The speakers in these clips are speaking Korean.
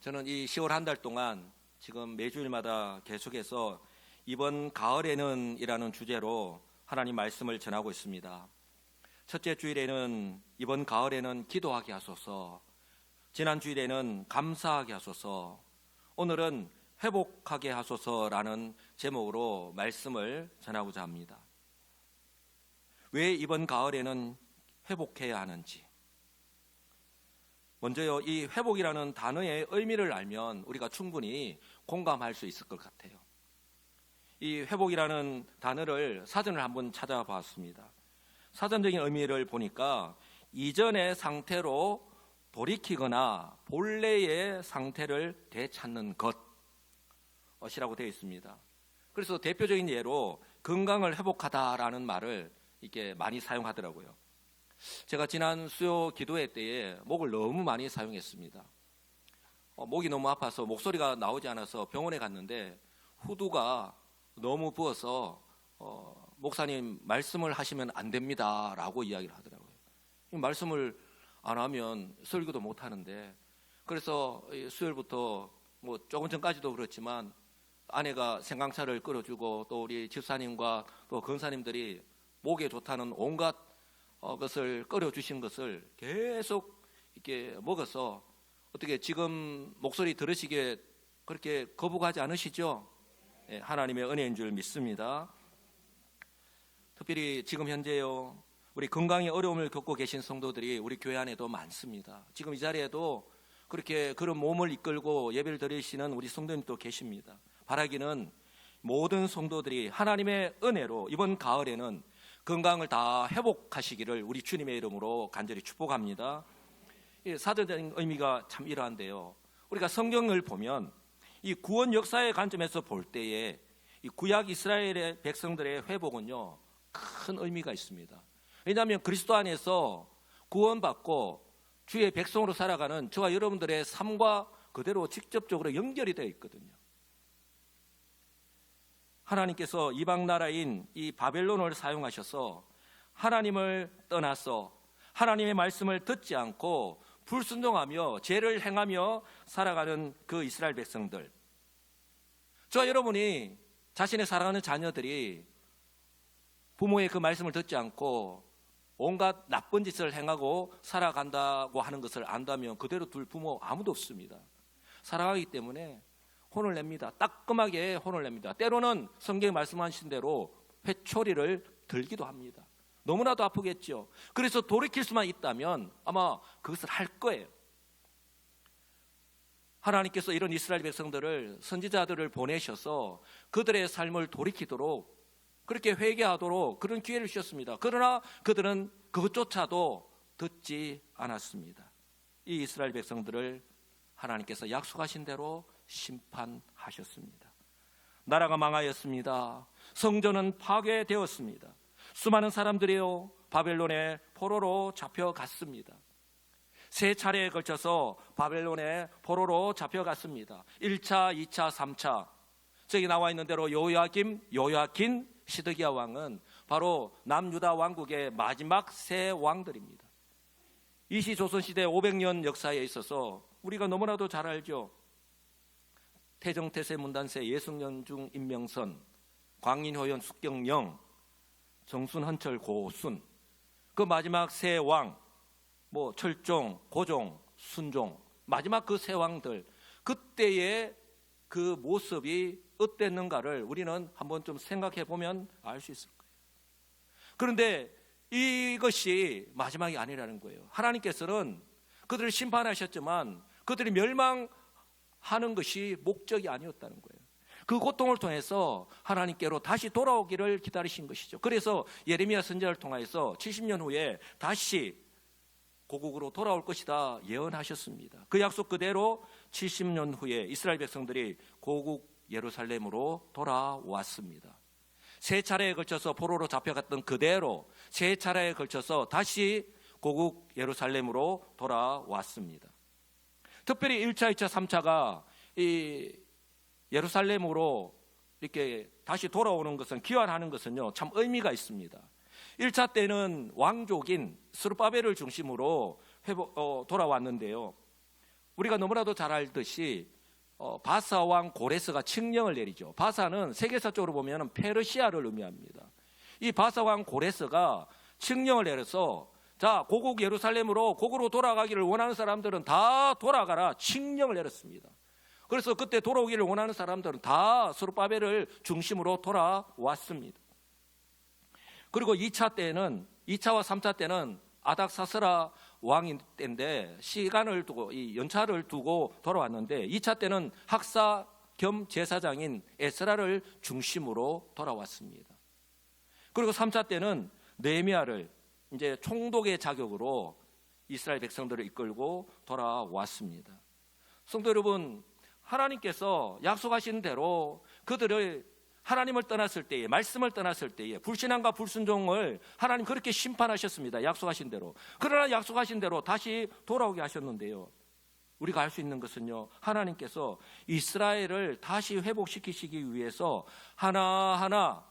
저는 이 10월 한 달 동안 지금 매주일마다 계속해서 이번 가을에는 이라는 주제로 하나님 말씀을 전하고 있습니다. 첫째 주일에는 이번 가을에는 기도하게 하소서, 지난 주일에는 감사하게 하소서, 오늘은 회복하게 하소서라는 제목으로 말씀을 전하고자 합니다. 왜 이번 가을에는 회복해야 하는지, 먼저요, 이 회복이라는 단어의 의미를 알면 우리가 충분히 공감할 수 있을 것 같아요. 이 회복이라는 단어를 사전을 한번 찾아봤습니다. 사전적인 의미를 보니까 이전의 상태로 돌이키거나 본래의 상태를 되찾는 것이라고 되어 있습니다. 그래서 대표적인 예로 건강을 회복하다라는 말을 이렇게 많이 사용하더라고요. 제가 지난 수요 기도회 때에 목을 너무 많이 사용했습니다. 목이 너무 아파서 목소리가 나오지 않아서 병원에 갔는데 후두가 너무 부어서 목사님 말씀을 하시면 안 됩니다 라고 이야기를 하더라고요. 말씀을 안 하면 설교도 못 하는데, 그래서 수요일부터 뭐 조금 전까지도 그렇지만 아내가 생강차를 끓여주고 또 우리 집사님과 또 권사님들이 목에 좋다는 온갖 것을 끓여주신 것을 계속 이렇게 먹어서, 어떻게 지금 목소리 들으시기에 그렇게 거부하지 않으시죠? 네, 하나님의 은혜인 줄 믿습니다. 특별히 지금 현재요, 우리 건강에 어려움을 겪고 계신 성도들이 우리 교회 안에도 많습니다. 지금 이 자리에도 그렇게 그런 몸을 이끌고 예배를 드리시는 우리 성도님도 계십니다. 바라기는 모든 성도들이 하나님의 은혜로 이번 가을에는 건강을 다 회복하시기를 우리 주님의 이름으로 간절히 축복합니다. 사전적인 의미가 참 이러한데요, 우리가 성경을 보면 이 구원 역사의 관점에서 볼 때에 이 구약 이스라엘의 백성들의 회복은요 큰 의미가 있습니다. 왜냐하면 그리스도 안에서 구원받고 주의 백성으로 살아가는 저와 여러분들의 삶과 그대로 직접적으로 연결이 되어 있거든요. 하나님께서 이방 나라인 이 바벨론을 사용하셔서 하나님을 떠나서 하나님의 말씀을 듣지 않고 불순종하며 죄를 행하며 살아가는 그 이스라엘 백성들, 저와 여러분이 자신의 사랑하는 자녀들이 부모의 그 말씀을 듣지 않고 온갖 나쁜 짓을 행하고 살아간다고 하는 것을 안다면 그대로 둘 부모 아무도 없습니다. 사랑하기 때문에 혼을 냅니다. 따끔하게 혼을 냅니다. 때로는 성경에 말씀하신 대로 회초리를 들기도 합니다. 너무나도 아프겠죠. 그래서 돌이킬 수만 있다면 아마 그것을 할 거예요. 하나님께서 이런 이스라엘 백성들을, 선지자들을 보내셔서 그들의 삶을 돌이키도록, 그렇게 회개하도록 그런 기회를 주셨습니다. 그러나 그들은 그것조차도 듣지 않았습니다. 이 이스라엘 백성들을 하나님께서 약속하신 대로 심판하셨습니다. 나라가 망하였습니다. 성전은 파괴되었습니다. 수많은 사람들이요 바벨론의 포로로 잡혀갔습니다. 세 차례에 걸쳐서 바벨론의 포로로 잡혀갔습니다. 1차, 2차, 3차. 저기 나와 있는 대로 요야긴, 시드기야 왕은 바로 남유다 왕국의 마지막 세 왕들입니다. 이 시 조선시대 500년 역사에 있어서 우리가 너무나도 잘 알죠. 태정태세 문단세 예승연중 임명선, 광인효연 숙경영, 정순헌철 고순, 그 마지막 세 왕, 철종, 고종, 순종, 마지막 그 세 왕들, 그때의 그 모습이 어땠는가를 우리는 한번 좀 생각해 보면 알 수 있을 거예요. 그런데 이것이 마지막이 아니라는 거예요. 하나님께서는 그들을 심판하셨지만 그들이 멸망하는 것이 목적이 아니었다는 거예요. 그 고통을 통해서 하나님께로 다시 돌아오기를 기다리신 것이죠. 그래서 예레미야 선지자를 통해서 70년 후에 다시 고국으로 돌아올 것이다 예언하셨습니다. 그 약속 그대로 70년 후에 이스라엘 백성들이 고국 예루살렘으로 돌아왔습니다. 세 차례에 걸쳐서 포로로 잡혀갔던 그대로 세 차례에 걸쳐서 다시 고국 예루살렘으로 돌아왔습니다. 특별히 1차, 2차, 3차가 이 예루살렘으로 이렇게 다시 돌아오는 것은, 귀환하는 것은요 참 의미가 있습니다. 1차 때는 왕족인 스룹바벨을 중심으로 돌아왔는데요, 우리가 너무나도 잘 알듯이 바사 왕 고레스가 칙령을 내리죠. 바사는 세계사적으로 보면 페르시아를 의미합니다. 이 바사 왕 고레스가 칙령을 내려서 자, 고국 예루살렘으로 고국으로 돌아가기를 원하는 사람들은 다 돌아가라 칙령을 내렸습니다. 그래서 그때 돌아오기를 원하는 사람들은 다 스룹바벨을 중심으로 돌아왔습니다. 그리고 2차와 3차 때는 아닥사스라 왕이 때인데 시간을 두고 이 연차를 두고 돌아왔는데 2차 때는 학사 겸 제사장인 에스라를 중심으로 돌아왔습니다. 그리고 3차 때는 느헤미야를 이제 총독의 자격으로 이스라엘 백성들을 이끌고 돌아왔습니다. 성도 여러분, 하나님께서 약속하신 대로 그들을 하나님을 떠났을 때에, 말씀을 떠났을 때에 불신앙과 불순종을 하나님 그렇게 심판하셨습니다. 약속하신 대로. 그러나 약속하신 대로 다시 돌아오게 하셨는데요, 우리가 알 수 있는 것은요, 하나님께서 이스라엘을 다시 회복시키시기 위해서 하나하나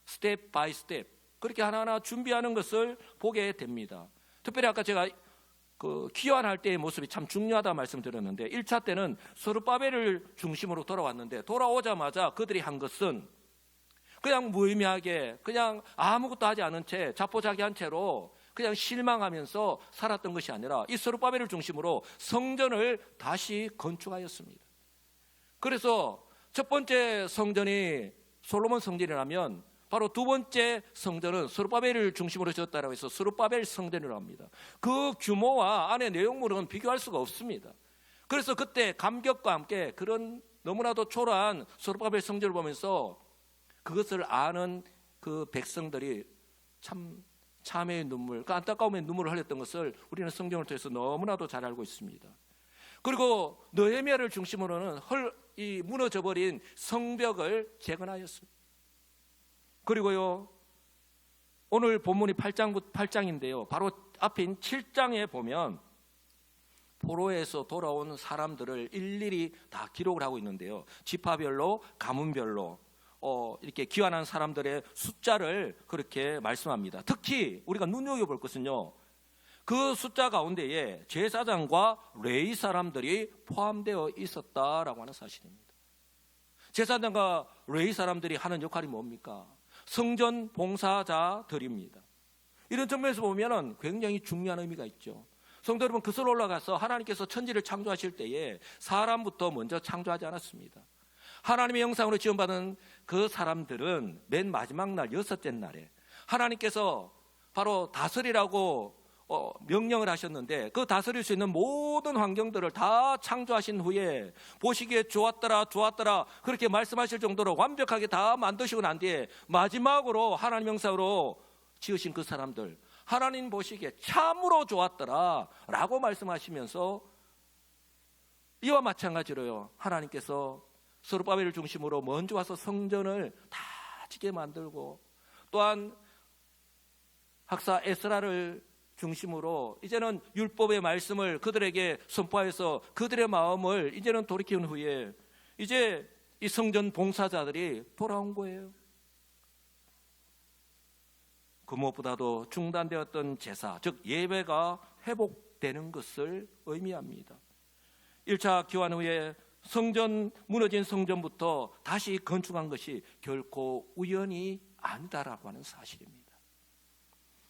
스텝 바이 스텝 그렇게 하나하나 준비하는 것을 보게 됩니다. 특별히 아까 제가 귀환할 때의 모습이 참 중요하다 말씀드렸는데 1차 때는 스룹바벨을 중심으로 돌아왔는데 돌아오자마자 그들이 한 것은 그냥 무의미하게 그냥 아무것도 하지 않은 채 자포자기한 채로 그냥 실망하면서 살았던 것이 아니라 이 스룹바벨을 중심으로 성전을 다시 건축하였습니다. 그래서 첫 번째 성전이 솔로몬 성전이라면 바로 두 번째 성전은 스룹바벨을 중심으로 지었다고 해서 스룹바벨 성전이라고 합니다. 그 규모와 안의 내용물은 비교할 수가 없습니다. 그래서 그때 감격과 함께 그런 너무나도 초라한 스룹바벨 성전을 보면서 그것을 아는 그 백성들이 참 참회의 눈물, 그 안타까움의 눈물을 흘렸던 것을 우리는 성경을 통해서 너무나도 잘 알고 있습니다. 그리고 느헤미야를 중심으로는 이 무너져버린 성벽을 재건하였습니다. 그리고요, 오늘 본문이 8장인데요. 바로 앞인 7장에 보면 포로에서 돌아온 사람들을 일일이 다 기록을 하고 있는데요. 지파별로, 가문별로 이렇게 귀환한 사람들의 숫자를 그렇게 말씀합니다. 특히 우리가 눈여겨볼 것은요, 그 숫자 가운데에 제사장과 레위 사람들이 포함되어 있었다라고 하는 사실입니다. 제사장과 레위 사람들이 하는 역할이 뭡니까? 성전 봉사자들입니다. 이런 측면에서 보면 굉장히 중요한 의미가 있죠. 성도 여러분, 그슬 올라가서 하나님께서 천지를 창조하실 때에 사람부터 먼저 창조하지 않았습니다. 하나님의 형상으로 지음받은 그 사람들은 맨 마지막 날, 여섯째 날에 하나님께서 바로 다스리라고 명령을 하셨는데 그 다스릴 수 있는 모든 환경들을 다 창조하신 후에 보시기에 좋았더라 그렇게 말씀하실 정도로 완벽하게 다 만드시고 난 뒤에 마지막으로 하나님 형상으로 지으신 그 사람들, 하나님 보시기에 참으로 좋았더라 라고 말씀하시면서 이와 마찬가지로요, 하나님께서 스룹바벨을 중심으로 먼저 와서 성전을 다 짓게 만들고 또한 학사 에스라를 중심으로 이제는 율법의 말씀을 그들에게 선포해서 그들의 마음을 이제는 돌이킨 후에 이제 이 성전 봉사자들이 돌아온 거예요. 그 무엇보다도 중단되었던 제사, 즉 예배가 회복되는 것을 의미합니다. 1차 기환 후에 무너진 성전부터 다시 건축한 것이 결코 우연이 아니다라고 하는 사실입니다.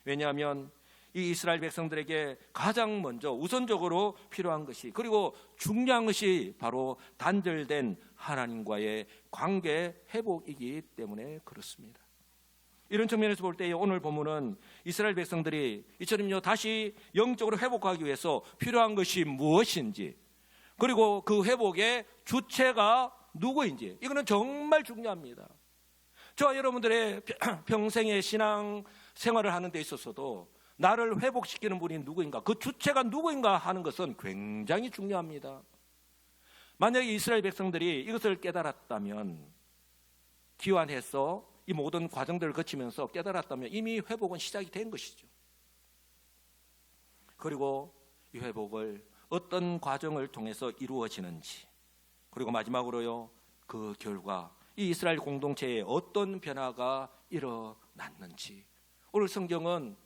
왜냐하면 이 이스라엘 백성들에게 가장 먼저 우선적으로 필요한 것이, 그리고 중요한 것이 바로 단절된 하나님과의 관계 회복이기 때문에 그렇습니다. 이런 측면에서 볼 때 오늘 본문은 이스라엘 백성들이 이처럼요 다시 영적으로 회복하기 위해서 필요한 것이 무엇인지, 그리고 그 회복의 주체가 누구인지, 이거는 정말 중요합니다. 저와 여러분들의 평생의 신앙 생활을 하는 데 있어서도 나를 회복시키는 분이 누구인가, 그 주체가 누구인가 하는 것은 굉장히 중요합니다. 만약에 이스라엘 백성들이 이것을 깨달았다면, 기환해서 이 모든 과정들을 거치면서 깨달았다면 이미 회복은 시작이 된 것이죠. 그리고 이 회복을 어떤 과정을 통해서 이루어지는지, 그리고 마지막으로요, 그 결과 이 이스라엘 공동체에 어떤 변화가 일어났는지, 오늘 성경은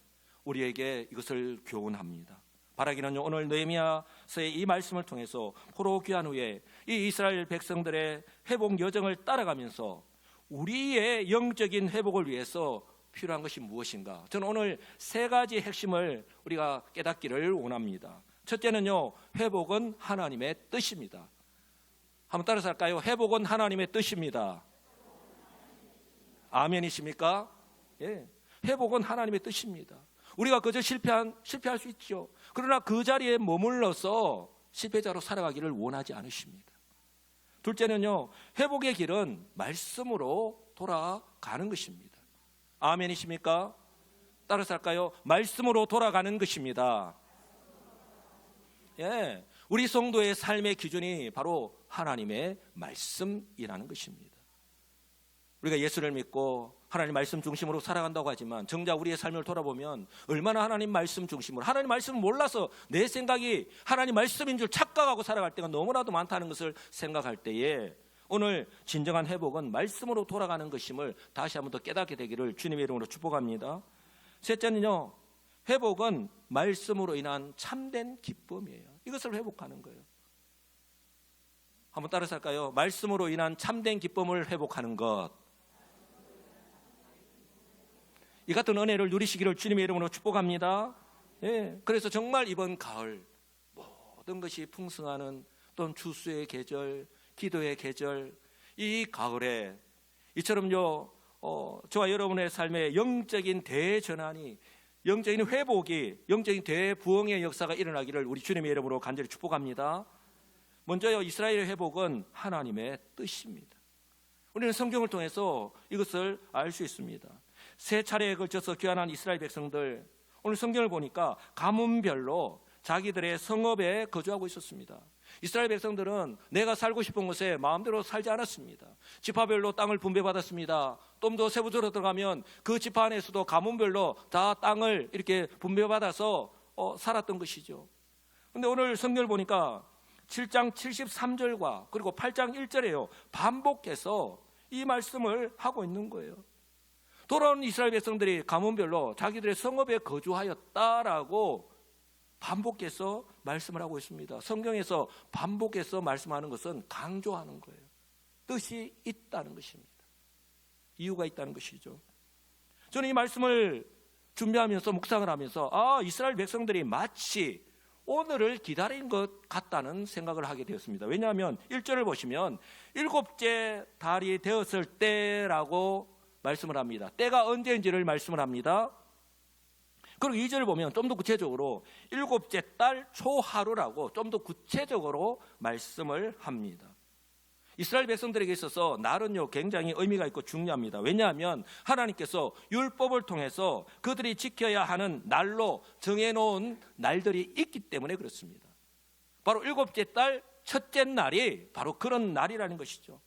우리에게 이것을 교훈합니다. 바라기는요, 오늘 느헤미야서의 이 말씀을 통해서 포로 귀환 후에 이 이스라엘 백성들의 회복 여정을 따라가면서 우리의 영적인 회복을 위해서 필요한 것이 무엇인가? 저는 오늘 세 가지 핵심을 우리가 깨닫기를 원합니다. 첫째는요, 회복은 하나님의 뜻입니다. 한번 따라서 할까요? 회복은 하나님의 뜻입니다. 아멘이십니까? 예, 회복은 하나님의 뜻입니다. 우리가 그저 실패할 수 있죠. 그러나 그 자리에 머물러서 실패자로 살아가기를 원하지 않으십니다. 둘째는요, 회복의 길은 말씀으로 돌아가는 것입니다. 아멘이십니까? 따라서 할까요? 말씀으로 돌아가는 것입니다. 예, 우리 성도의 삶의 기준이 바로 하나님의 말씀이라는 것입니다. 우리가 예수를 믿고 하나님 말씀 중심으로 살아간다고 하지만 정작 우리의 삶을 돌아보면 얼마나 하나님 말씀 중심으로, 하나님 말씀을 몰라서 내 생각이 하나님 말씀인 줄 착각하고 살아갈 때가 너무나도 많다는 것을 생각할 때에 오늘 진정한 회복은 말씀으로 돌아가는 것임을 다시 한번 더 깨닫게 되기를 주님의 이름으로 축복합니다. 셋째는요, 회복은 말씀으로 인한 참된 기쁨이에요. 이것을 회복하는 거예요. 한번 따라서 할까요? 말씀으로 인한 참된 기쁨을 회복하는 것. 이 같은 은혜를 누리시기를 주님의 이름으로 축복합니다. 예, 그래서 정말 이번 가을 모든 것이 풍성하는 또는 추수의 계절, 기도의 계절, 이 가을에 이처럼요, 저와 여러분의 삶에 영적인 대전환이, 영적인 회복이, 영적인 대부흥의 역사가 일어나기를 우리 주님의 이름으로 간절히 축복합니다. 먼저요, 이스라엘의 회복은 하나님의 뜻입니다. 우리는 성경을 통해서 이것을 알 수 있습니다. 세 차례에 걸쳐서 귀환한 이스라엘 백성들, 오늘 성경을 보니까 가문별로 자기들의 성읍에 거주하고 있었습니다. 이스라엘 백성들은 내가 살고 싶은 곳에 마음대로 살지 않았습니다. 지파별로 땅을 분배받았습니다. 좀 더 세부적으로 들어가면 그 지파 안에서도 가문별로 다 땅을 이렇게 분배받아서 살았던 것이죠. 그런데 오늘 성경을 보니까 7장 73절과 그리고 8장 1절에요, 반복해서 이 말씀을 하고 있는 거예요. 돌아온 이스라엘 백성들이 가문별로 자기들의 성읍에 거주하였다라고 반복해서 말씀을 하고 있습니다. 성경에서 반복해서 말씀하는 것은 강조하는 거예요. 뜻이 있다는 것입니다. 이유가 있다는 것이죠. 저는 이 말씀을 준비하면서 묵상을 하면서 이스라엘 백성들이 마치 오늘을 기다린 것 같다는 생각을 하게 되었습니다. 왜냐하면 1절을 보시면 일곱째 달이 되었을 때라고 말씀을 합니다. 때가 언제인지를 말씀을 합니다. 그리고 2절을 보면 좀 더 구체적으로 일곱째 달 초하루라고 좀 더 구체적으로 말씀을 합니다. 이스라엘 백성들에게 있어서 날은요, 굉장히 의미가 있고 중요합니다. 왜냐하면 하나님께서 율법을 통해서 그들이 지켜야 하는 날로 정해놓은 날들이 있기 때문에 그렇습니다. 바로 일곱째 달 첫째 날이 바로 그런 날이라는 것이죠.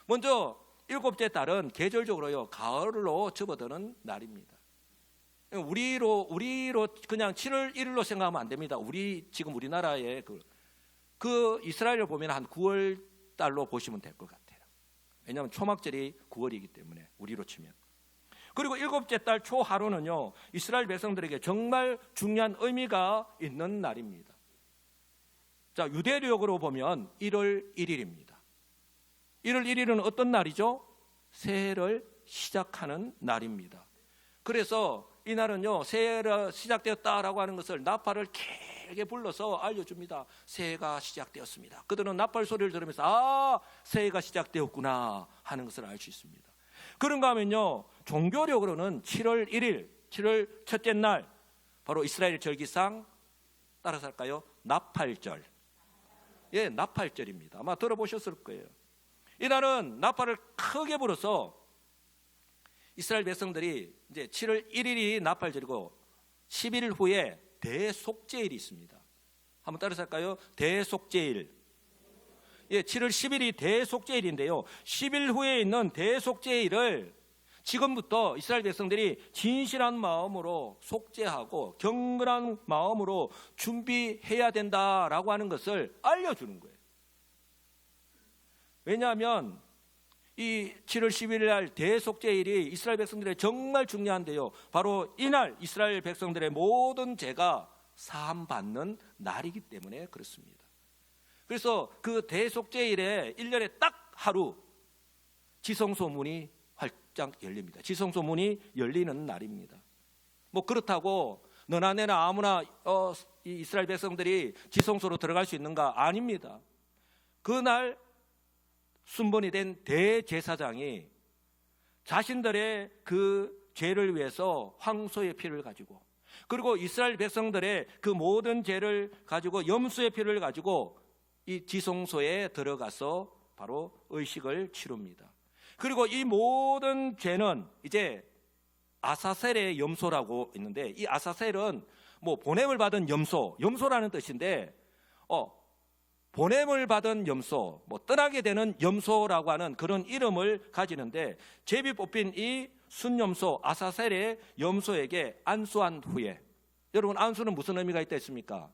먼저 일곱째 달은 계절적으로요, 가을로 접어드는 날입니다. 우리로 그냥 7월 1일로 생각하면 안 됩니다. 지금 우리나라의 그 이스라엘을 보면 한 9월 달로 보시면 될 것 같아요. 왜냐하면 초막절이 9월이기 때문에 우리로 치면. 그리고 일곱째 달 초하루는요, 이스라엘 백성들에게 정말 중요한 의미가 있는 날입니다. 자, 유대력으로 보면 1월 1일입니다. 1월 1일은 어떤 날이죠? 새해를 시작하는 날입니다. 그래서 이 날은요, 새해가 시작되었다라고 하는 것을 나팔을 길게 불러서 알려줍니다. 새해가 시작되었습니다. 그들은 나팔 소리를 들으면서 새해가 시작되었구나 하는 것을 알 수 있습니다. 그런가 하면요, 종교력으로는 7월 1일, 7월 첫째 날, 바로 이스라엘 절기상 따라서 할까요? 나팔절. 예, 나팔절입니다. 아마 들어보셨을 거예요. 이날은 나팔을 크게 불어서 이스라엘 백성들이 이제 7월 1일이 나팔절이고 10일 후에 대속죄일이 있습니다. 한번 따라서 할까요? 대속죄일. 예, 7월 10일이 대속죄일인데요. 10일 후에 있는 대속죄일을 지금부터 이스라엘 백성들이 진실한 마음으로 속죄하고 경건한 마음으로 준비해야 된다라고 하는 것을 알려주는 거예요. 왜냐하면 이 7월 10일 날 대속죄일이 이스라엘 백성들의 정말 중요한데요, 바로 이날 이스라엘 백성들의 모든 죄가 사함받는 날이기 때문에 그렇습니다. 그래서 그 대속죄일에 1년에 딱 하루 지성소문이 활짝 열립니다. 지성소문이 열리는 날입니다. 뭐 그렇다고 너나 내나 아무나 이 이스라엘 백성들이 지성소로 들어갈 수 있는가? 아닙니다. 그날 순번이 된 대제사장이 자신들의 그 죄를 위해서 황소의 피를 가지고, 그리고 이스라엘 백성들의 그 모든 죄를 가지고 염소의 피를 가지고 이 지성소에 들어가서 바로 의식을 치릅니다. 그리고 이 모든 죄는 이제 아사셀의 염소라고 있는데, 이 아사셀은 뭐 보냄을 받은 염소라는 뜻인데, 보냄을 받은 염소, 뭐 떠나게 되는 염소라고 하는 그런 이름을 가지는데, 제비 뽑힌 이 순염소 아사셀의 염소에게 안수한 후에, 여러분 안수는 무슨 의미가 있다 했습니까?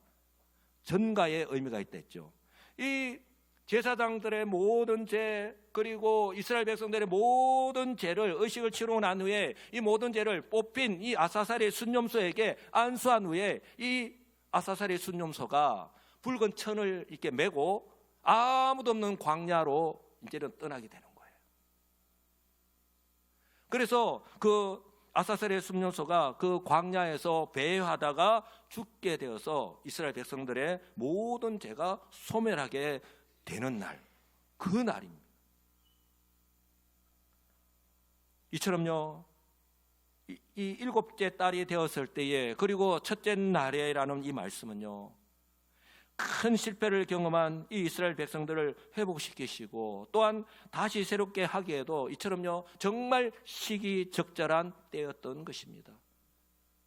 전가의 의미가 있다 했죠. 이 제사장들의 모든 죄, 그리고 이스라엘 백성들의 모든 죄를 의식을 치르고 난 후에 이 모든 죄를 뽑힌 이 아사셀의 순염소에게 안수한 후에 이 아사셀의 순염소가 붉은 천을 이렇게 메고 아무도 없는 광야로 이제는 떠나게 되는 거예요. 그래서 그 아사셀의 순염소가 그 광야에서 배회하다가 죽게 되어서 이스라엘 백성들의 모든 죄가 소멸하게 되는 날, 그 날입니다. 이처럼요, 이 일곱째 딸이 되었을 때에, 그리고 첫째 날에라는 이 말씀은요, 큰 실패를 경험한 이 이스라엘 백성들을 회복시키시고 또한 다시 새롭게 하기에도 이처럼요 정말 시기적절한 때였던 것입니다.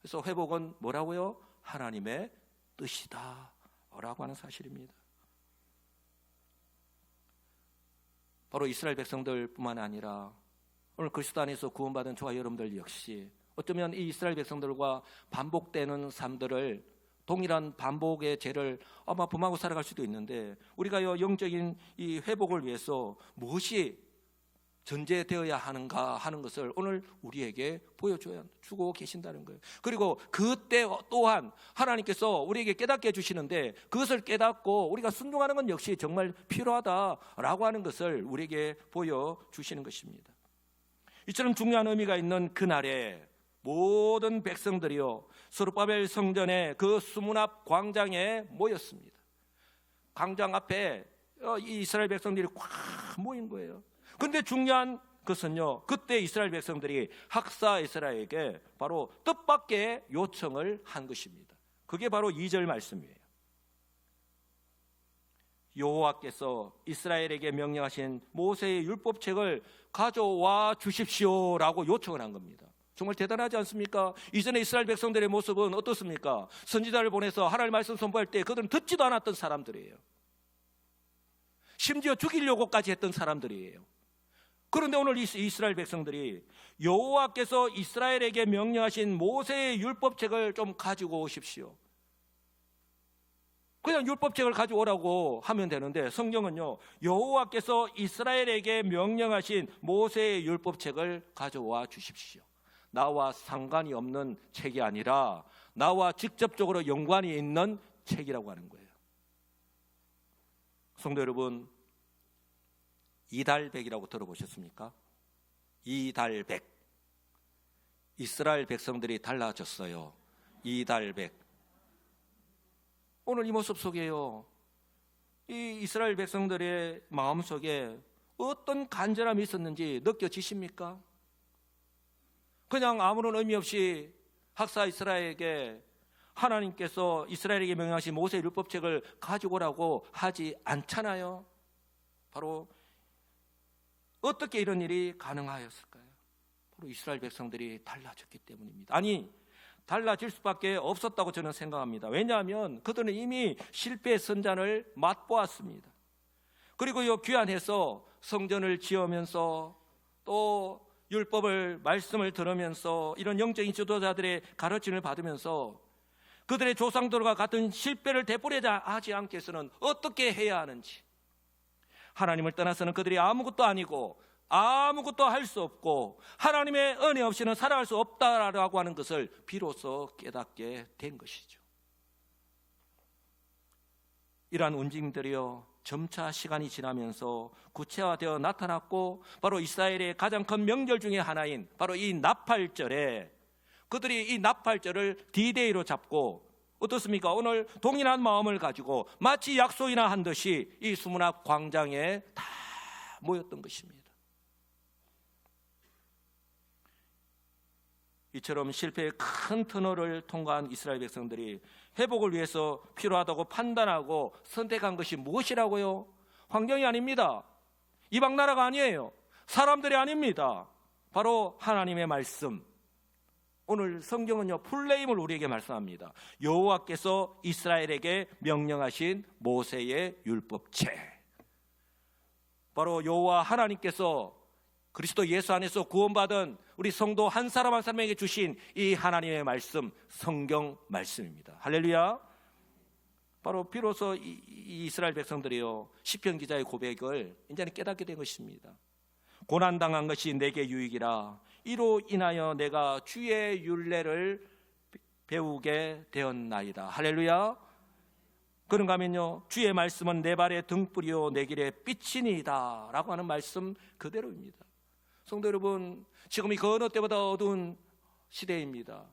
그래서 회복은 뭐라고요? 하나님의 뜻이다 라고 하는 사실입니다. 바로 이스라엘 백성들뿐만 아니라 오늘 그리스도 안에서 구원받은 저와 여러분들 역시 어쩌면 이 이스라엘 백성들과 반복되는 삶들을, 동일한 반복의 죄를 아마 범하고 살아갈 수도 있는데, 우리가 영적인 이 회복을 위해서 무엇이 전제되어야 하는가 하는 것을 오늘 우리에게 보여주고 계신다는 거예요. 그리고 그때 또한 하나님께서 우리에게 깨닫게 해주시는데, 그것을 깨닫고 우리가 순종하는 건 역시 정말 필요하다라고 하는 것을 우리에게 보여주시는 것입니다. 이처럼 중요한 의미가 있는 그날에 모든 백성들이요 스룹바벨 성전의 그 수문 앞 광장에 모였습니다. 광장 앞에 이 이스라엘 백성들이 꽉 모인 거예요. 그런데 중요한 것은요, 그때 이스라엘 백성들이 학사 에스라에게 바로 뜻밖의 요청을 한 것입니다. 그게 바로 2절 말씀이에요. 여호와께서 이스라엘에게 명령하신 모세의 율법책을 가져와 주십시오라고 요청을 한 겁니다. 정말 대단하지 않습니까? 이전에 이스라엘 백성들의 모습은 어떻습니까? 선지자를 보내서 하나님의 말씀 선포할 때 그들은 듣지도 않았던 사람들이에요. 심지어 죽이려고까지 했던 사람들이에요. 그런데 오늘 이스라엘 백성들이 여호와께서 이스라엘에게 명령하신 모세의 율법책을 좀 가지고 오십시오. 그냥 율법책을 가져오라고 하면 되는데, 성경은요 여호와께서 이스라엘에게 명령하신 모세의 율법책을 가져와 주십시오. 나와 상관이 없는 책이 아니라 나와 직접적으로 연관이 있는 책이라고 하는 거예요. 성도 여러분, 이달백이라고 들어보셨습니까? 이달백. 이스라엘 백성들이 달라졌어요. 이달백. 오늘 이 모습 속에요, 이 이스라엘 백성들의 마음속에 어떤 간절함이 있었는지 느껴지십니까? 그냥 아무런 의미 없이 학사 이스라엘에게 하나님께서 이스라엘에게 명령하신 모세의 율법책을 가지고 오라고 하지 않잖아요. 바로 어떻게 이런 일이 가능하였을까요? 바로 이스라엘 백성들이 달라졌기 때문입니다. 아니, 달라질 수밖에 없었다고 저는 생각합니다. 왜냐하면 그들은 이미 실패의 선잔을 맛보았습니다. 그리고 이 귀환해서 성전을 지으면서 또 율법을 말씀을 들으면서 이런 영적인 지도자들의 가르침을 받으면서 그들의 조상들과 같은 실패를 되풀이하지 하지 않기 위해서는 어떻게 해야 하는지, 하나님을 떠나서는 그들이 아무것도 아니고 아무것도 할 수 없고 하나님의 은혜 없이는 살아갈 수 없다라고 하는 것을 비로소 깨닫게 된 것이죠. 이러한 움직임들이요 점차 시간이 지나면서 구체화되어 나타났고, 바로 이스라엘의 가장 큰 명절 중에 하나인 바로 이 나팔절에 그들이 이 나팔절을 D-Day로 잡고, 어떻습니까? 오늘 동일한 마음을 가지고 마치 약속이나 한 듯이 이 수문 앞 광장에 다 모였던 것입니다. 이처럼 실패의 큰 터널을 통과한 이스라엘 백성들이 회복을 위해서 필요하다고 판단하고 선택한 것이 무엇이라고요? 환경이 아닙니다. 이방 나라가 아니에요. 사람들이 아닙니다. 바로 하나님의 말씀. 오늘 성경은요 풀네임을 우리에게 말씀합니다. 여호와께서 이스라엘에게 명령하신 모세의 율법책. 바로 여호와 하나님께서 그리스도 예수 안에서 구원받은 우리 성도 한 사람 한 사람에게 주신 이 하나님의 말씀, 성경 말씀입니다. 할렐루야. 바로 비로소 이 이스라엘 백성들이요 시편 기자의 고백을 이제는 깨닫게 된 것입니다. 고난당한 것이 내게 유익이라. 이로 인하여 내가 주의 율례를 배우게 되었나이다. 할렐루야. 그런가 하면요 주의 말씀은 내 발의 등불이요 내 길의 빛이니이다 라고 하는 말씀 그대로입니다. 성도 여러분, 지금이 그 어느 때보다 어두운 시대입니다.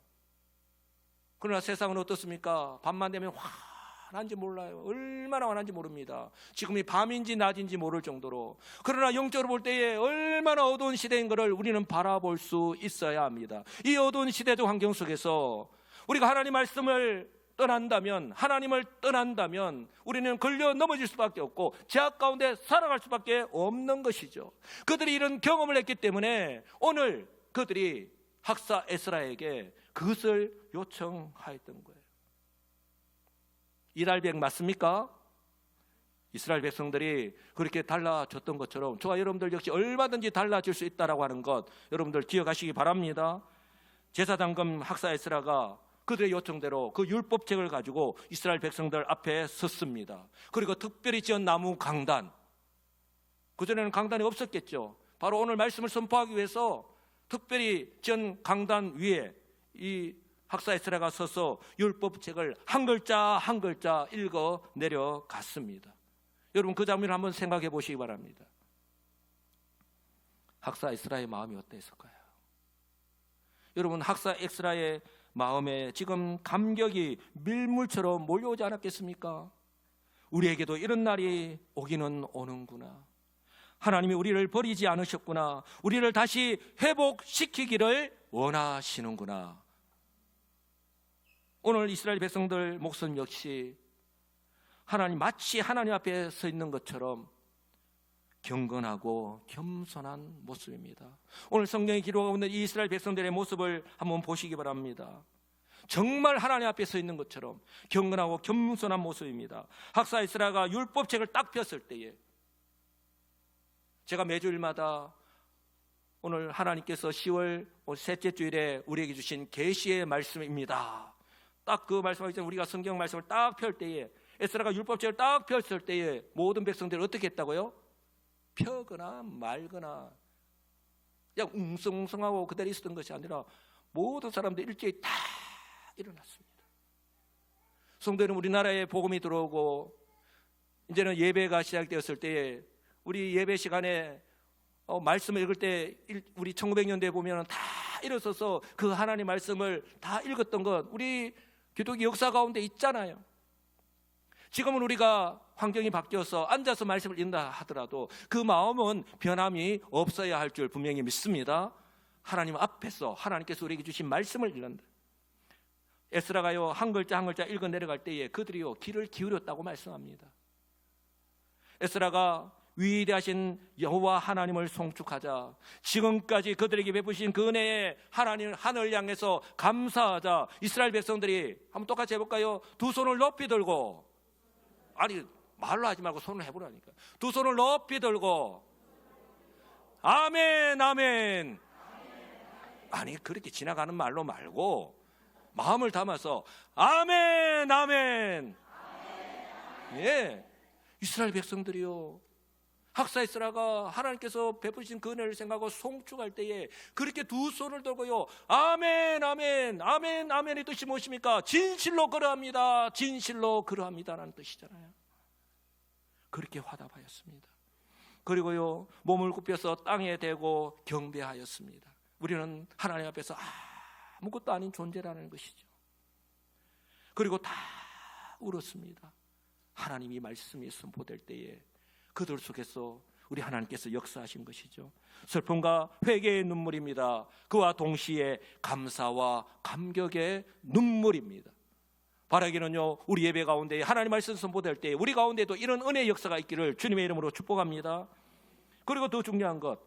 그러나 세상은 어떻습니까? 밤만 되면 환한지 몰라요. 얼마나 환한지 모릅니다. 지금이 밤인지 낮인지 모를 정도로. 그러나 영적으로 볼 때에 얼마나 어두운 시대인 것을 우리는 바라볼 수 있어야 합니다. 이 어두운 시대적 환경 속에서 우리가 하나님 말씀을 떠난다면, 하나님을 떠난다면 우리는 걸려 넘어질 수밖에 없고 죄악 가운데 살아갈 수밖에 없는 것이죠. 그들이 이런 경험을 했기 때문에 오늘 그들이 학사 에스라에게 그것을 요청하였던 거예요. 이스라엘 맞습니까? 이스라엘 백성들이 그렇게 달라졌던 것처럼 저와 여러분들 역시 얼마든지 달라질 수 있다고 하는 것 여러분들 기억하시기 바랍니다. 제사장금 학사 에스라가 그들의 요청대로 그 율법책을 가지고 이스라엘 백성들 앞에 섰습니다. 그리고 특별히 지은 나무 강단, 그전에는 강단이 없었겠죠. 바로 오늘 말씀을 선포하기 위해서 특별히 지은 강단 위에 이 학사 에스라가 서서 율법책을 한 글자 한 글자 읽어 내려갔습니다. 여러분 그 장면을 한번 생각해 보시기 바랍니다. 학사 에스라의 마음이 어땠을까요? 여러분 학사 에스라의 마음에 지금 감격이 밀물처럼 몰려오지 않았겠습니까? 우리에게도 이런 날이 오기는 오는구나. 하나님이 우리를 버리지 않으셨구나. 우리를 다시 회복시키기를 원하시는구나. 오늘 이스라엘 백성들 목숨 역시 마치 하나님 앞에 서 있는 것처럼 경건하고 겸손한 모습입니다. 오늘 성경에 기록하고 있는 이 이스라엘 백성들의 모습을 한번 보시기 바랍니다. 정말 하나님 앞에 서 있는 것처럼 경건하고 겸손한 모습입니다. 학사 에스라가 율법책을 딱 폈을 때에, 제가 매주일마다 오늘 하나님께서 10월 셋째 주일에 우리에게 주신 계시의 말씀입니다. 딱 그 말씀하기 전에 우리가 성경 말씀을 딱 펼 때에, 에스라가 율법책을 딱 폈을 때에 모든 백성들이 어떻게 했다고요? 펴거나 말거나 그냥 웅성웅성하고 그대로 있었던 것이 아니라 모든 사람들이 일제히 다 일어났습니다. 성도 여러분, 우리나라에 복음이 들어오고 이제는 예배가 시작되었을 때에 우리 예배 시간에 말씀을 읽을 때 우리 1900년대에 보면 다 일어서서 그 하나님 말씀을 다 읽었던 것 우리 기독교 역사 가운데 있잖아요. 지금은 우리가 환경이 바뀌어서 앉아서 말씀을 읽는다 하더라도 그 마음은 변함이 없어야 할 줄 분명히 믿습니다. 하나님 앞에서 하나님께서 우리에게 주신 말씀을 읽는다. 에스라가요 한 글자 한 글자 읽어 내려갈 때에 그들이요 귀를 기울였다고 말씀합니다. 에스라가 위대하신 여호와 하나님을 송축하자, 지금까지 그들에게 베푸신 그 은혜에 하나님 하늘 향해서 감사하자. 이스라엘 백성들이 한번 똑같이 해볼까요? 두 손을 높이 들고, 아니 말로 하지 말고 손을 해보라니까. 두 손을 높이 들고 아멘 아멘. 아니 그렇게 지나가는 말로 말고 마음을 담아서 아멘 아멘. 예, 이스라엘 백성들이요 학사 에스라가 하나님께서 베푸신 그 은혜를 생각하고 송축할 때에 그렇게 두 손을 들고요 아멘 아멘 아멘 아멘의 뜻이 무엇입니까? 진실로 그러합니다, 진실로 그러합니다라는 뜻이잖아요. 그렇게 화답하였습니다. 그리고요, 몸을 굽혀서 땅에 대고 경배하였습니다. 우리는 하나님 앞에서 아무것도 아닌 존재라는 것이죠. 그리고 다 울었습니다. 하나님이 말씀이 선포될 때에 그들 속에서 우리 하나님께서 역사하신 것이죠. 슬픔과 회개의 눈물입니다. 그와 동시에 감사와 감격의 눈물입니다. 바라기는요, 우리 예배 가운데 하나님 말씀 선포될 때 우리 가운데도 이런 은혜의 역사가 있기를 주님의 이름으로 축복합니다. 그리고 더 중요한 것,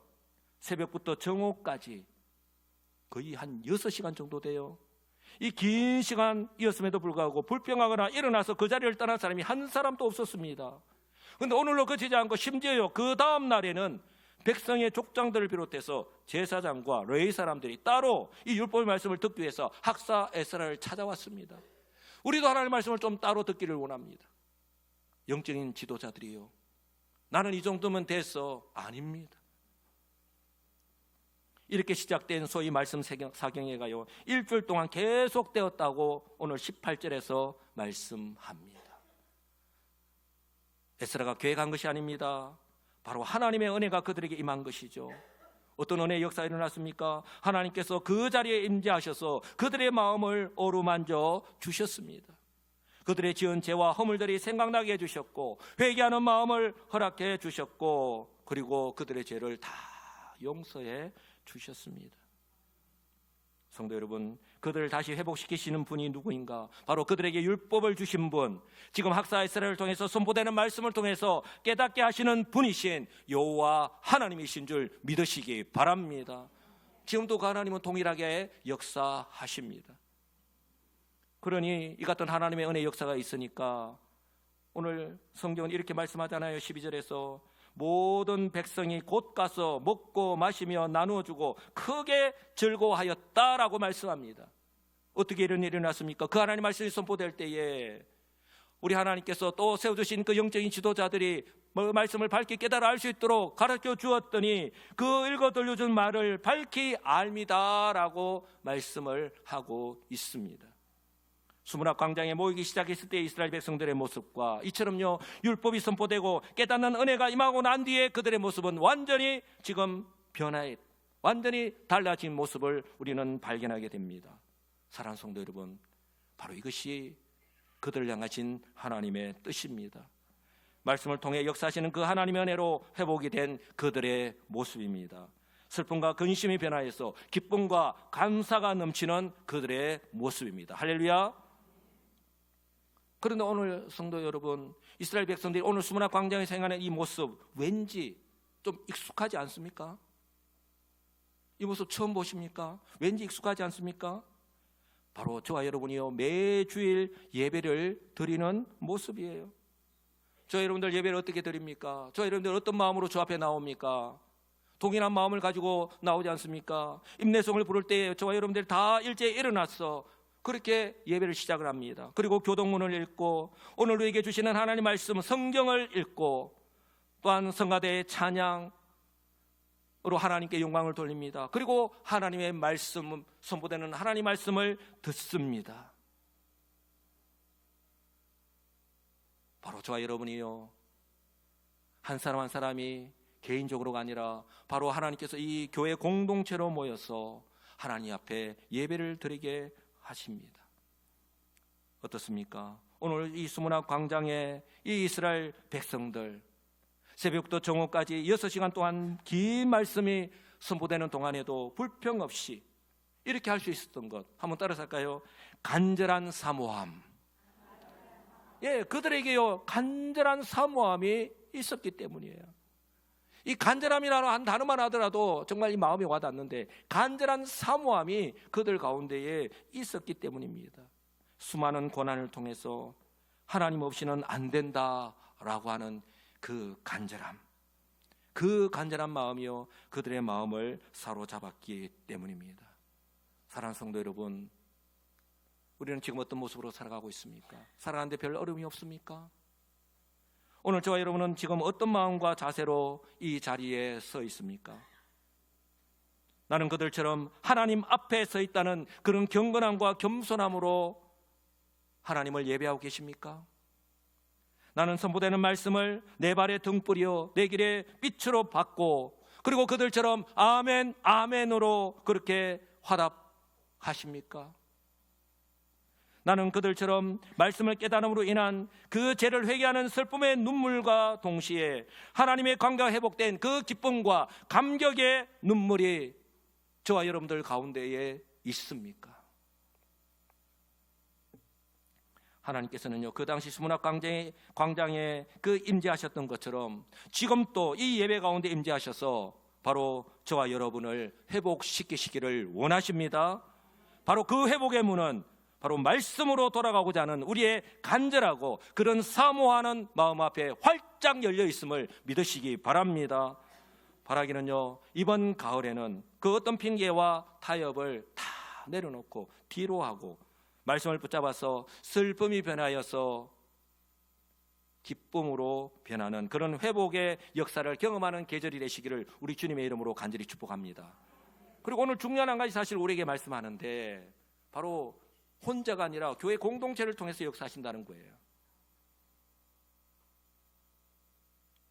새벽부터 정오까지 거의 한 6시간 정도 돼요. 이 긴 시간이었음에도 불구하고 불평하거나 일어나서 그 자리를 떠난 사람이 한 사람도 없었습니다. 그런데 오늘로 그치지 않고 심지어요, 그 다음 날에는 백성의 족장들을 비롯해서 제사장과 레위 사람들이 따로 이 율법의 말씀을 듣기 위해서 학사 에스라를 찾아왔습니다. 우리도 하나님의 말씀을 좀 따로 듣기를 원합니다. 영적인 지도자들이요, 나는 이 정도면 됐어. 아닙니다. 이렇게 시작된 소위 말씀 사경회가요, 일주일 동안 계속되었다고 오늘 18절에서 말씀합니다. 에스라가 계획한 것이 아닙니다. 바로 하나님의 은혜가 그들에게 임한 것이죠. 어떤 은혜의 역사가 일어났습니까? 하나님께서 그 자리에 임재하셔서 그들의 마음을 어루만져 주셨습니다. 그들의 지은 죄와 허물들이 생각나게 해주셨고, 회개하는 마음을 허락해 주셨고, 그리고 그들의 죄를 다 용서해 주셨습니다. 성도 여러분, 그들을 다시 회복시키시는 분이 누구인가? 바로 그들에게 율법을 주신 분, 지금 학사 에스라를 통해서 선포되는 말씀을 통해서 깨닫게 하시는 분이신 여호와 하나님이신 줄 믿으시기 바랍니다. 지금도 그 하나님은 동일하게 역사하십니다. 그러니 이 같은 하나님의 은혜의 역사가 있으니까 오늘 성경은 이렇게 말씀하잖아요. 12절에서 모든 백성이 곧 가서 먹고 마시며 나누어주고 크게 즐거워하였다라고 말씀합니다. 어떻게 이런 일이 일어났습니까? 그 하나님 말씀이 선포될 때에 우리 하나님께서 또 세워주신 그 영적인 지도자들이 말씀을 밝히 깨달아 알 수 있도록 가르쳐 주었더니 그 읽어 들려준 말을 밝히 압니다라고 말씀을 하고 있습니다. 수문학 광장에 모이기 시작했을 때 이스라엘 백성들의 모습과 이처럼요, 율법이 선포되고 깨닫는 은혜가 임하고 난 뒤에 그들의 모습은 완전히 지금 완전히 달라진 모습을 우리는 발견하게 됩니다. 사랑하는 성도 여러분, 바로 이것이 그들을 향하신 하나님의 뜻입니다. 말씀을 통해 역사하시는 그 하나님의 은혜로 회복이 된 그들의 모습입니다. 슬픔과 근심이 변화해서 기쁨과 감사가 넘치는 그들의 모습입니다. 할렐루야. 그런데 오늘 성도 여러분, 이스라엘 백성들이 오늘 수문학 광장에서 행하는 이 모습 왠지 좀 익숙하지 않습니까? 이 모습 처음 보십니까? 왠지 익숙하지 않습니까? 바로 저와 여러분이요, 매주일 예배를 드리는 모습이에요. 저와 여러분들 예배를 어떻게 드립니까? 저와 여러분들 어떤 마음으로 주 앞에 나옵니까? 동일한 마음을 가지고 나오지 않습니까? 임내성을 부를 때 저와 여러분들 다 일제히 일어났어. 그렇게 예배를 시작을 합니다. 그리고 교동문을 읽고 오늘 우리에게 주시는 하나님 말씀 성경을 읽고 또한 성가대의 찬양으로 하나님께 영광을 돌립니다. 그리고 하나님의 말씀, 선포되는 하나님 말씀을 듣습니다. 바로 저와 여러분이요, 한 사람 한 사람이 개인적으로가 아니라 바로 하나님께서 이 교회 공동체로 모여서 하나님 앞에 예배를 드리게 하십니다. 어떻습니까? 오늘 이 수문학 광장에 이 이스라엘 백성들 새벽부터 정오까지 6시간 동안 긴 말씀이 선포되는 동안에도 불평 없이 이렇게 할 수 있었던 것 한번 따라서 할까요? 간절한 사모함. 예, 그들에게요, 간절한 사모함이 있었기 때문이에요. 이 간절함이라는 한 단어만 하더라도 정말 이 마음이 와닿는데 간절한 사모함이 그들 가운데에 있었기 때문입니다. 수많은 고난을 통해서 하나님 없이는 안 된다라고 하는 그 간절함, 그 간절한 마음이요, 그들의 마음을 사로잡았기 때문입니다. 사랑하는 성도 여러분, 우리는 지금 어떤 모습으로 살아가고 있습니까? 살아가는데 별 어려움이 없습니까? 오늘 저와 여러분은 지금 어떤 마음과 자세로 이 자리에 서 있습니까? 나는 그들처럼 하나님 앞에 서 있다는 그런 경건함과 겸손함으로 하나님을 예배하고 계십니까? 나는 선포되는 말씀을 내 발에 등불이요 내 길에 빛으로 받고, 그리고 그들처럼 아멘 아멘으로 그렇게 화답하십니까? 나는 그들처럼 말씀을 깨달음으로 인한 그 죄를 회개하는 슬픔의 눈물과 동시에 하나님의 관계가 회복된 그 기쁨과 감격의 눈물이 저와 여러분들 가운데에 있습니까? 하나님께서는요, 그 당시 수문학 광장에 그 임재하셨던 것처럼 지금 또 이 예배 가운데 임재하셔서 바로 저와 여러분을 회복시키시기를 원하십니다. 바로 그 회복의 문은 바로 말씀으로 돌아가고자 하는 우리의 간절하고 그런 사모하는 마음 앞에 활짝 열려 있음을 믿으시기 바랍니다. 바라기는요, 이번 가을에는 그 어떤 핑계와 타협을 다 내려놓고 뒤로 하고 말씀을 붙잡아서 슬픔이 변하여서 기쁨으로 변하는 그런 회복의 역사를 경험하는 계절이 되시기를 우리 주님의 이름으로 간절히 축복합니다. 그리고 오늘 중요한 한 가지 사실 우리에게 말씀하는데, 바로 혼자가 아니라 교회 공동체를 통해서 역사하신다는 거예요.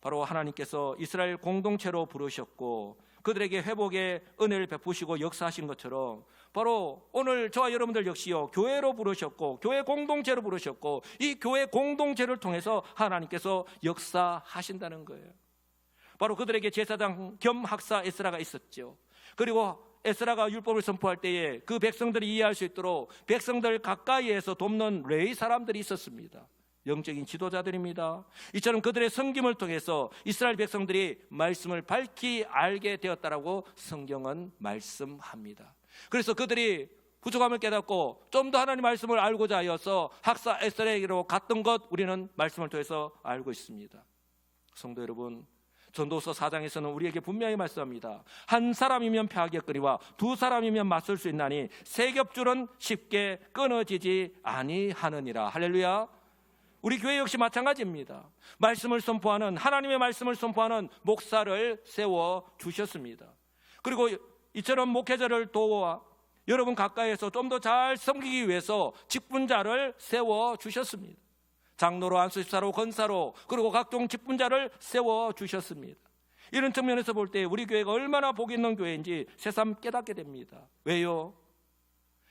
바로 하나님께서 이스라엘 공동체로 부르셨고 그들에게 회복의 은혜를 베푸시고 역사하신 것처럼 바로 오늘 저와 여러분들 역시요, 교회로 부르셨고 교회 공동체로 부르셨고 이 교회 공동체를 통해서 하나님께서 역사하신다는 거예요. 바로 그들에게 제사장 겸 학사 에스라가 있었죠. 그리고 에스라가 율법을 선포할 때에 그 백성들이 이해할 수 있도록 백성들 가까이에서 돕는 레위 사람들이 있었습니다. 영적인 지도자들입니다. 이처럼 그들의 섬김을 통해서 이스라엘 백성들이 말씀을 밝히 알게 되었다라고 성경은 말씀합니다. 그래서 그들이 부족함을 깨닫고 좀 더 하나님 말씀을 알고자 하여서 학사 에스라에게로 갔던 것 우리는 말씀을 통해서 알고 있습니다. 성도 여러분, 전도서 4장에서는 우리에게 분명히 말씀합니다. 한 사람이면 패하겠거니와 두 사람이면 맞설 수 있나니 세 겹줄은 쉽게 끊어지지 아니하느니라. 할렐루야. 우리 교회 역시 마찬가지입니다. 말씀을 선포하는, 하나님의 말씀을 선포하는 목사를 세워 주셨습니다. 그리고 이처럼 목회자를 도와 여러분 가까이에서 좀 더 잘 섬기기 위해서 직분자를 세워 주셨습니다. 장로로, 안수집사로, 권사로, 그리고 각종 직분자를 세워 주셨습니다. 이런 측면에서 볼 때 우리 교회가 얼마나 복 있는 교회인지 새삼 깨닫게 됩니다. 왜요?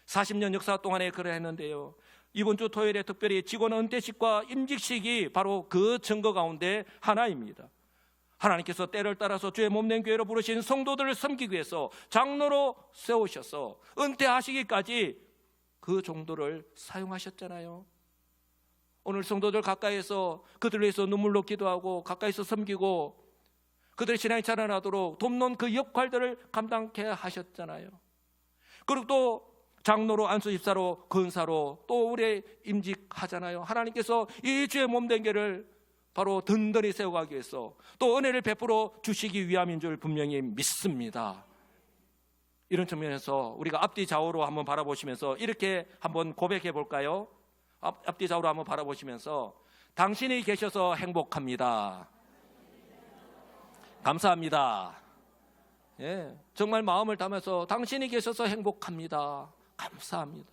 40년 역사 동안에 그래 했는데요, 이번 주 토요일에 특별히 직원 은퇴식과 임직식이 바로 그 증거 가운데 하나입니다. 하나님께서 때를 따라서 주의 몸된 교회로 부르신 성도들을 섬기기 위해서 장로로 세우셔서 은퇴하시기까지 그 정도를 사용하셨잖아요. 오늘 성도들 가까이에서 그들을 위해서 눈물로 기도하고 가까이서 섬기고 그들의 신앙이 자라나도록 돕는 그 역할들을 감당케 하셨잖아요. 그리고 또 장로로, 안수집사로, 근사로 또 우리 임직하잖아요. 하나님께서 이 주의 몸된 교회를 바로 든든히 세워가기 위해서 또 은혜를 베풀어 주시기 위함인 줄 분명히 믿습니다. 이런 측면에서 우리가 앞뒤 좌우로 한번 바라보시면서 이렇게 한번 고백해 볼까요? 앞뒤 좌우로 한번 바라보시면서 당신이 계셔서 행복합니다. 감사합니다. 예, 정말 마음을 담아서 당신이 계셔서 행복합니다. 감사합니다.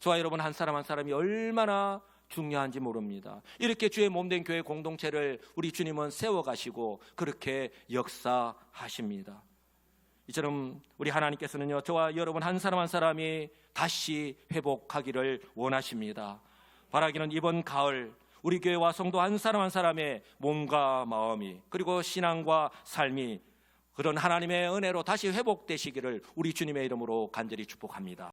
저와 여러분 한 사람 한 사람이 얼마나 중요한지 모릅니다. 이렇게 주의 몸된 교회 공동체를 우리 주님은 세워가시고 그렇게 역사하십니다. 이처럼 우리 하나님께서는요, 저와 여러분 한 사람 한 사람이 다시 회복하기를 원하십니다. 바라기는 이번 가을 우리 교회와 성도 한 사람 한 사람의 몸과 마음이 그리고 신앙과 삶이 그런 하나님의 은혜로 다시 회복되시기를 우리 주님의 이름으로 간절히 축복합니다.